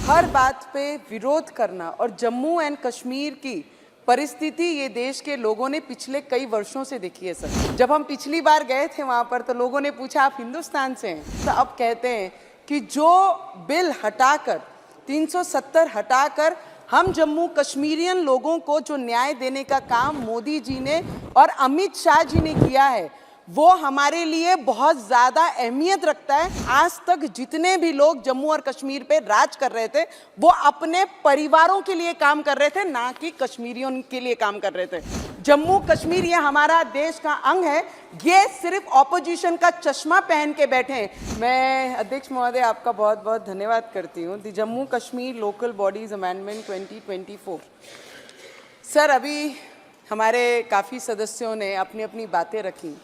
हर बात पे विरोध करना और जम्मू एंड कश्मीर की परिस्थिति ये देश के लोगों ने पिछले कई वर्षों से देखी है सर। जब हम पिछली बार गए थे वहाँ पर तो लोगों ने पूछा आप हिंदुस्तान से हैं, तो अब कहते हैं कि जो बिल हटाकर 370 हटाकर हम जम्मू कश्मीरियन लोगों को जो न्याय देने का काम मोदी जी ने और अमित शाह जी ने किया है वो हमारे लिए बहुत ज़्यादा अहमियत रखता है। आज तक जितने भी लोग जम्मू और कश्मीर पे राज कर रहे थे वो अपने परिवारों के लिए काम कर रहे थे, ना कि कश्मीरियों के लिए काम कर रहे थे। जम्मू कश्मीर ये हमारा देश का अंग है, ये सिर्फ ऑपोजिशन का चश्मा पहन के बैठे हैं। मैं अध्यक्ष महोदय आपका बहुत बहुत धन्यवाद करती हूँ। The Jammu Kashmir local bodies amendment 2024। Sir, अभी हमारे काफ़ी सदस्यों ने अपनी अपनी बातें रखी।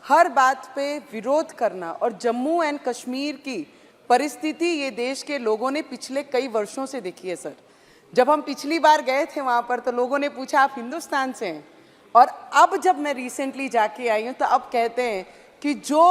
हर बात पे विरोध करना और जम्मू एंड कश्मीर की परिस्थिति ये देश के लोगों ने पिछले कई वर्षों से देखी है सर। जब हम पिछली बार गए थे वहाँ पर तो लोगों ने पूछा आप हिंदुस्तान से हैं, और अब जब मैं रिसेंटली जाके आई हूँ तो अब कहते हैं कि जो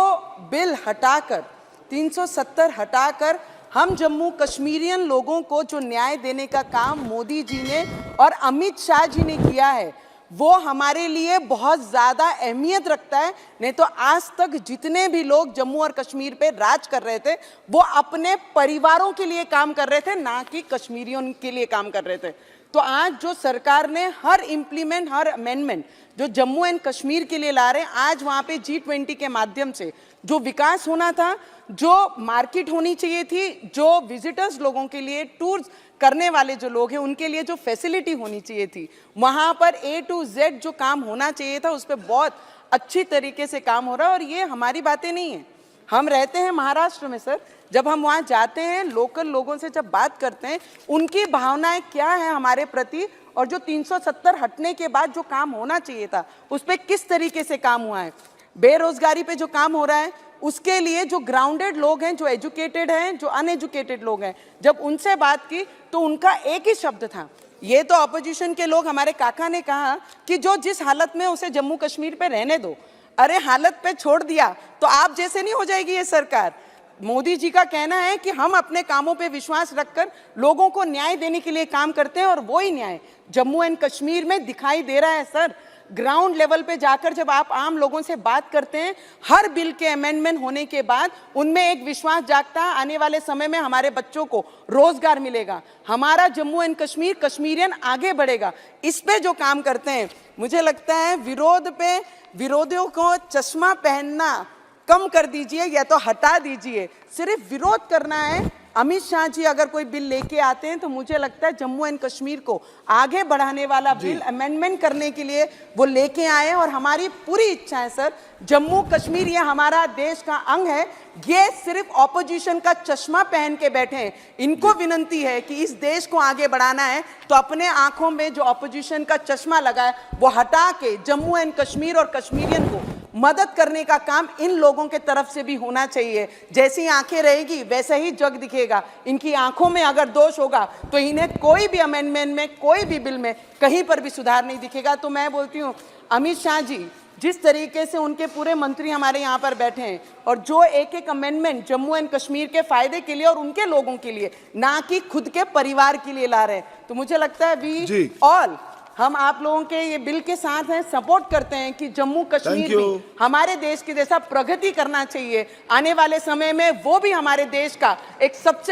बिल हटाकर 370 हटाकर हम जम्मू कश्मीरियन लोगों को जो न्याय देने का काम मोदी जी ने और अमित शाह जी ने किया है वो हमारे लिए बहुत ज़्यादा अहमियत रखता है। नहीं तो आज तक जितने भी लोग जम्मू और कश्मीर पे राज कर रहे थे वो अपने परिवारों के लिए काम कर रहे थे, ना कि कश्मीरियों के लिए काम कर रहे थे। तो आज जो सरकार ने हर अमेंडमेंट जो जम्मू एंड कश्मीर के लिए ला रहे हैं, आज वहाँ पे G20 के माध्यम से जो विकास होना था, जो मार्केट होनी चाहिए थी, जो विजिटर्स लोगों के लिए टूर्स करने वाले जो लोग हैं उनके लिए जो फैसिलिटी होनी चाहिए थी, वहाँ पर A to Z जो काम होना चाहिए था उस पर बहुत अच्छी तरीके से काम हो रहा है। और ये हमारी बातें नहीं हैं। हम रहते हैं महाराष्ट्र में सर, जब हम वहाँ जाते हैं लोकल लोगों से जब बात करते हैं उनकी भावनाएं क्या है हमारे प्रति, और जो 370 हटने के बाद जो काम होना चाहिए था उस पर किस तरीके से काम हुआ है। बेरोजगारी पे जो काम हो रहा है उसके लिए जो ग्राउंडेड लोग हैं, जो एजुकेटेड हैं, जो अनएजुकेटेड लोग हैं, जब उनसे बात की तो उनका एक ही शब्द था। ये तो अपोजिशन के लोग, हमारे काका ने कहा कि जो जिस हालत में उसे जम्मू कश्मीर पे रहने दो। अरे हालत पे छोड़ दिया तो आप जैसे नहीं हो जाएगी ये सरकार। मोदी जी का कहना है कि हम अपने कामों पे विश्वास रखकर लोगों को न्याय देने के लिए काम करते हैं, और वो ही न्याय जम्मू एंड कश्मीर में दिखाई दे रहा है सर। ग्राउंड लेवल पे जाकर जब आप आम लोगों से बात करते हैं, हर बिल के अमेंडमेंट होने के बाद उनमें एक विश्वास जागता है आने वाले समय में हमारे बच्चों को रोजगार मिलेगा, हमारा जम्मू एंड कश्मीर कश्मीरियन आगे बढ़ेगा। इस पे जो काम करते हैं, मुझे लगता है विरोध पे विरोधियों को चश्मा पहनना कम कर दीजिए या तो हटा दीजिए। सिर्फ विरोध करना है। अमित शाह जी अगर कोई बिल लेके आते हैं तो मुझे लगता है जम्मू एंड कश्मीर को आगे बढ़ाने वाला बिल अमेंडमेंट करने के लिए वो लेके आए, और हमारी पूरी इच्छा है सर। जम्मू कश्मीर ये हमारा देश का अंग है, ये सिर्फ ऑपोजिशन का चश्मा पहन के बैठे हैं। इनको विनती है कि इस देश को आगे बढ़ाना है तो अपने आंखों में जो ऑपोजिशन का चश्मा लगा है वो हटा के जम्मू एंड कश्मीर और कश्मीरियन को मदद करने का काम इन लोगों के तरफ से भी होना चाहिए। जैसी आंखें रहेगी वैसा ही जग दिखेगा। इनकी आंखों में अगर दोष होगा तो इन्हें कोई भी अमेंडमेंट में, कोई भी बिल में कहीं पर भी सुधार नहीं दिखेगा। तो मैं बोलती हूँ अमित शाह जी, जिस तरीके से उनके पूरे मंत्री हमारे यहाँ पर बैठे हैं और जो एक एक अमेंडमेंट जम्मू एंड कश्मीर के फायदे के लिए और उनके लोगों के लिए, ना कि खुद के परिवार के लिए ला रहे हैं, तो मुझे लगता है वी ऑल, हम आप लोगों के ये बिल के साथ हैं, सपोर्ट करते हैं कि जम्मू कश्मीर भी हमारे देश की जैसा प्रगति करना चाहिए। आने वाले समय में वो भी हमारे देश का एक सबसे